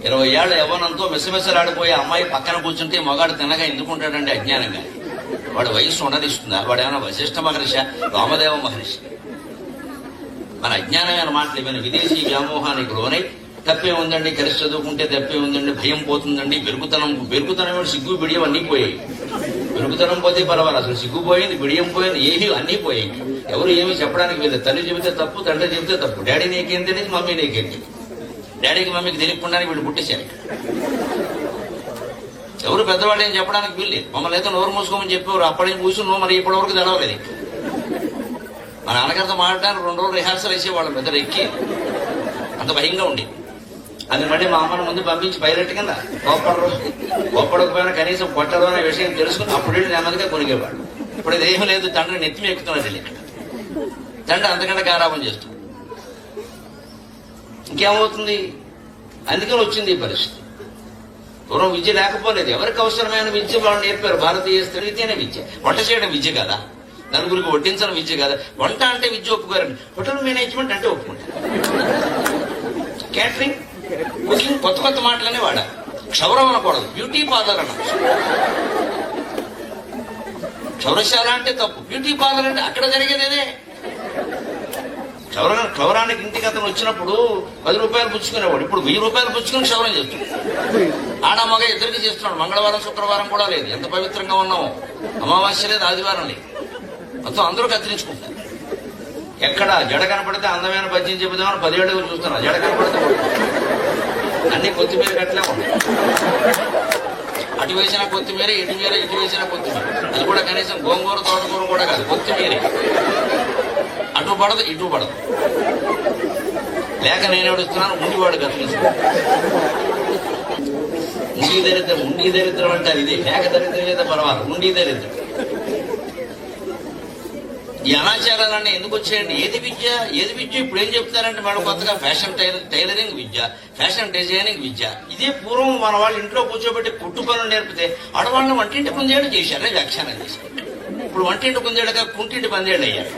20 ఏళ్ల యవ్వనంతో మిసమిసలాడిపోయే అమ్మాయి పక్కన కూర్చుంటే మగాడు తినగా ఎందుకుంటాడండి అజ్ఞానంగా? వాడు వయస్సు ఉండనిస్తుందా? వాడు ఏమైనా వశిష్ఠ మహర్షి, వామదేవ మహర్షి? మన అజ్ఞానమైన మాటలు ఏమైనా విదేశీ వ్యామోహానికి లోనై తప్పే ఉందండి, కలిసి చదువుకుంటే తప్పే ఉందండి, భయం పోతుందండి, బెరుకుతనం సిగ్గు బిడియం అన్నీ పోయాయి. బెరుకుతనం పోతే పర్వాలేదు, అసలు సిగ్గు పోయింది, బిడియం పోయింది, ఏమీ అన్నీ పోయాయి. ఎవరు ఏమీ చెప్పడానికి వీళ్ళు. తల్లి చెబితే తప్పు, తండ్రి చెబితే తప్పు. డాడీ నీకేం తెలియదు, మమ్మీ నీకేం తెలియదు. డాడీకి మమ్మీకి తెలియకుండానే వీళ్ళు పుట్టేశారు. ఎవరు పెద్దవాళ్ళు ఏం చెప్పడానికి వీళ్ళే. మమ్మల్ని అయితే నోరు మూసుకోమని చెప్పేవారు. అప్పటి నుంచి కూర్చున్నావు, మరి ఇప్పటివరకు తెలవలేదు. మా నాన్నగారితో మాట్లాడడానికి 2 రోజులు రిహార్సల్ వేసేవాళ్ళం, పెద్ద ఎక్కి అంత భయంగా ఉండేది. అది మళ్ళీ మా అమ్మని ముందు పంపించి పైలట్ కింద కోప్పడకపోయినా కనీసం కొట్టడం అనే విషయం తెలుసుకుని అప్పుడు నెమ్మదిగా కొనిగేవాడు. ఇప్పుడు ఇదేం లేదు, తండ్రి నెత్తిమి ఎక్కుతున్నది ఇక్కడ. తండ్రి అంతకంటే గారాబం చేస్తాడు. ఇంకేమవుతుంది? అందుకని వచ్చింది ఈ పరిస్థితి. పూర్వం విద్య లేకపోలేదు. ఎవరికి అవసరమైన విద్య వాళ్ళు నేర్పారు. భారతీయ స్త్రీతేనే విద్య. వంట చేయడం విద్య కదా, నలుగురికి వడ్డించడం విద్య కదా. వంట అంటే విద్య ఒప్పుకోరండి. హోటల్ మేనేజ్మెంట్ అంటే ఒప్పుకుంటారు. క్యాటరింగ్, కుకింగ్, కొత్త కొత్త మాటలనే వాడాలి. క్షౌరం అనకూడదు, బ్యూటీ పార్లర్ అన్న. క్షౌరశాల అంటే తప్పు, బ్యూటీ పార్లర్ అంటే అక్కడ జరిగేదేదే. క్షౌరానికి ఇంటికి అతను వచ్చినప్పుడు 10 రూపాయలు పుచ్చుకునేవాడు. ఇప్పుడు 1000 రూపాయలు పుచ్చుకుని క్షౌరం చేస్తున్నాడు. ఆడ మగ ఇద్దరికి చేస్తున్నాడు. మంగళవారం శుక్రవారం కూడా లేదు. ఎంత పవిత్రంగా ఉన్నామో. అమావాస్య లేదు, ఆదివారం లేదు. మొత్తం అందరూ కత్తిరించుకుంటారు. ఎక్కడ జడ కనపడితే అందమైన పద్యం చెబుదామని 10 ఏళ్ళు చూస్తున్నారు. జడ కనపడితే అన్ని కొత్తిమీర కట్టలే ఉన్నాయి. అటు వేసిన కొత్తిమీర, ఇటు వేసిన కొత్తిమీర. అది కూడా కనీసం గోంగూర తోటకూర కూడా కాదు, కొత్తిమీర. అటు పడదు, ఇటు పడదు. లేక నేను ఏడుస్తున్నాను, ఉండివాడు కత్తిరిస్తున్నాడు. ఉండి దరిద్రం అంటారు ఇదే. లేక దరిద్రం లేదా పర్వాలేదు, ఉండి దరిద్రం. ఈ అనాచారాలన్నీ ఎందుకు వచ్చాయండి? ఏది విద్య ఇప్పుడు ఏం చెప్తారంటే మేడం, కొత్తగా ఫ్యాషన్ టైలరింగ్ విద్య, ఫ్యాషన్ డిజైనింగ్ విద్య. ఇదే పూర్వం మన వాళ్ళు ఇంట్లో కూర్చోబెట్టి కుట్టు పనులు నేర్పితే ఆడవాళ్ళని వంటింటి 10 ఏళ్ళు చేశారే వ్యాఖ్యానం చేశారు. ఇప్పుడు వంటింటి 10 ఏళ్ళగా కుంటింటి 10 ఏళ్ళు అయ్యారు.